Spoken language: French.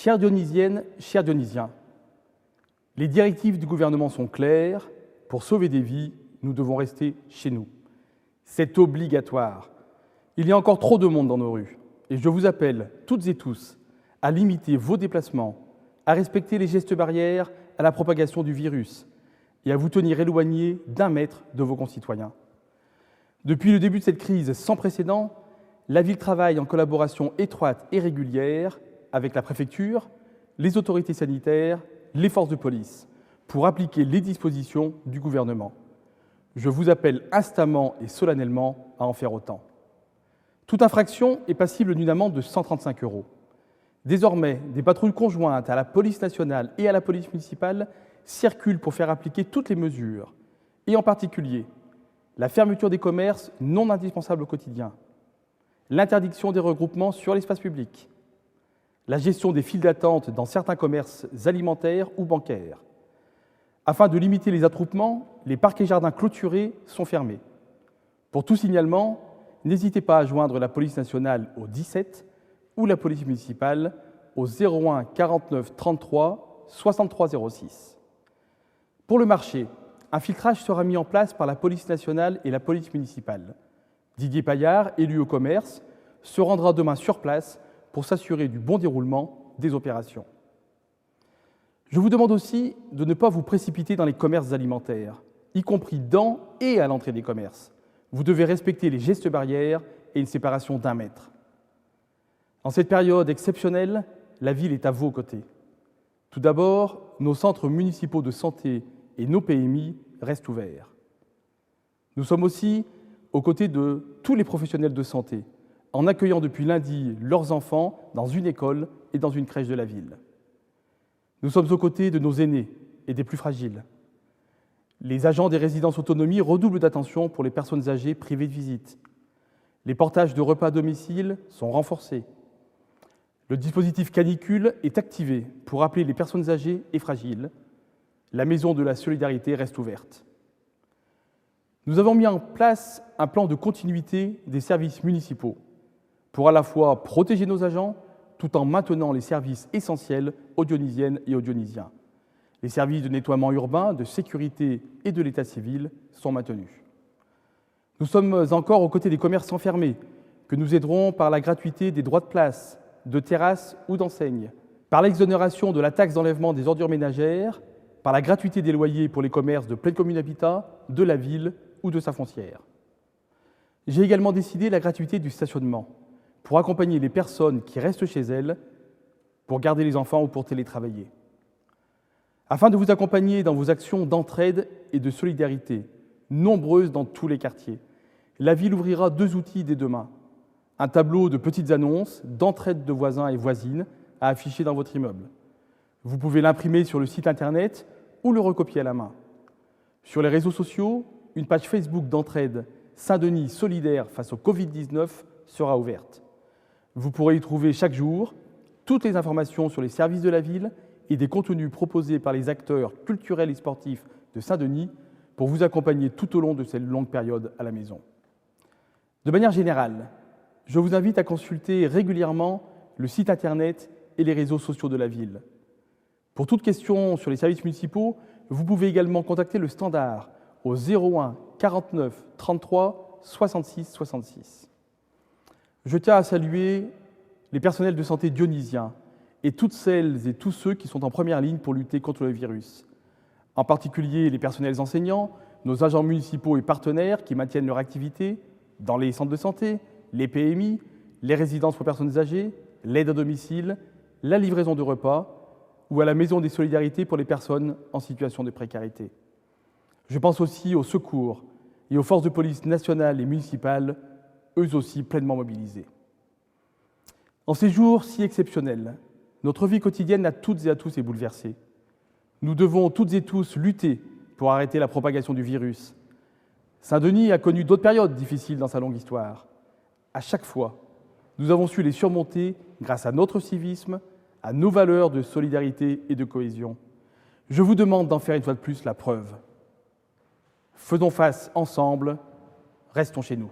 Chères Dionysiennes, chers Dionysiens, les directives du gouvernement sont claires. Pour sauver des vies, nous devons rester chez nous. C'est obligatoire. Il y a encore trop de monde dans nos rues. Et je vous appelle, toutes et tous, à limiter vos déplacements, à respecter les gestes barrières à la propagation du virus et à vous tenir éloignés d'1 mètre de vos concitoyens. Depuis le début de cette crise sans précédent, la ville travaille en collaboration étroite et régulière avec la préfecture, les autorités sanitaires, les forces de police, pour appliquer les dispositions du gouvernement. Je vous appelle instamment et solennellement à en faire autant. Toute infraction est passible d'une amende de 135 €. Désormais, des patrouilles conjointes à la police nationale et à la police municipale circulent pour faire appliquer toutes les mesures, et en particulier la fermeture des commerces non indispensables au quotidien, l'interdiction des regroupements sur l'espace public, la gestion des files d'attente dans certains commerces alimentaires ou bancaires. Afin de limiter les attroupements, les parcs et jardins clôturés sont fermés. Pour tout signalement, n'hésitez pas à joindre la police nationale au 17 ou la police municipale au 01 49 33 63 06. Pour le marché, un filtrage sera mis en place par la police nationale et la police municipale. Didier Paillard, élu au commerce, se rendra demain sur place pour s'assurer du bon déroulement des opérations. Je vous demande aussi de ne pas vous précipiter dans les commerces alimentaires, y compris dans et à l'entrée des commerces. Vous devez respecter les gestes barrières et une séparation d'1 mètre. En cette période exceptionnelle, la ville est à vos côtés. Tout d'abord, nos centres municipaux de santé et nos PMI restent ouverts. Nous sommes aussi aux côtés de tous les professionnels de santé, en accueillant depuis lundi leurs enfants dans une école et dans une crèche de la ville. Nous sommes aux côtés de nos aînés et des plus fragiles. Les agents des résidences autonomie redoublent d'attention pour les personnes âgées privées de visite. Les portages de repas à domicile sont renforcés. Le dispositif canicule est activé pour appeler les personnes âgées et fragiles. La maison de la solidarité reste ouverte. Nous avons mis en place un plan de continuité des services municipaux pour à la fois protéger nos agents tout en maintenant les services essentiels aux Dionysiennes et aux Dionysiens. Les services de nettoiement urbain, de sécurité et de l'état civil sont maintenus. Nous sommes encore aux côtés des commerçants fermés, que nous aiderons par la gratuité des droits de place, de terrasse ou d'enseigne, par l'exonération de la taxe d'enlèvement des ordures ménagères, par la gratuité des loyers pour les commerces de pleine commune habitat, de la ville ou de sa foncière. J'ai également décidé la gratuité du stationnement pour accompagner les personnes qui restent chez elles, pour garder les enfants ou pour télétravailler. Afin de vous accompagner dans vos actions d'entraide et de solidarité, nombreuses dans tous les quartiers, la ville ouvrira 2 outils dès demain. Un tableau de petites annonces d'entraide de voisins et voisines à afficher dans votre immeuble. Vous pouvez l'imprimer sur le site internet ou le recopier à la main. Sur les réseaux sociaux, une page Facebook d'entraide Saint-Denis solidaire face au Covid-19 sera ouverte. Vous pourrez y trouver chaque jour toutes les informations sur les services de la ville et des contenus proposés par les acteurs culturels et sportifs de Saint-Denis pour vous accompagner tout au long de cette longue période à la maison. De manière générale, je vous invite à consulter régulièrement le site internet et les réseaux sociaux de la ville. Pour toute question sur les services municipaux, vous pouvez également contacter le standard au 01 49 33 66 66. Je tiens à saluer les personnels de santé dionysiens et toutes celles et tous ceux qui sont en première ligne pour lutter contre le virus. En particulier les personnels enseignants, nos agents municipaux et partenaires qui maintiennent leur activité dans les centres de santé, les PMI, les résidences pour personnes âgées, l'aide à domicile, la livraison de repas ou à la maison des solidarités pour les personnes en situation de précarité. Je pense aussi aux secours et aux forces de police nationales et municipales, eux aussi pleinement mobilisés. En ces jours si exceptionnels, notre vie quotidienne à toutes et à tous est bouleversée. Nous devons toutes et tous lutter pour arrêter la propagation du virus. Saint-Denis a connu d'autres périodes difficiles dans sa longue histoire. À chaque fois, nous avons su les surmonter grâce à notre civisme, à nos valeurs de solidarité et de cohésion. Je vous demande d'en faire une fois de plus la preuve. Faisons face ensemble, restons chez nous.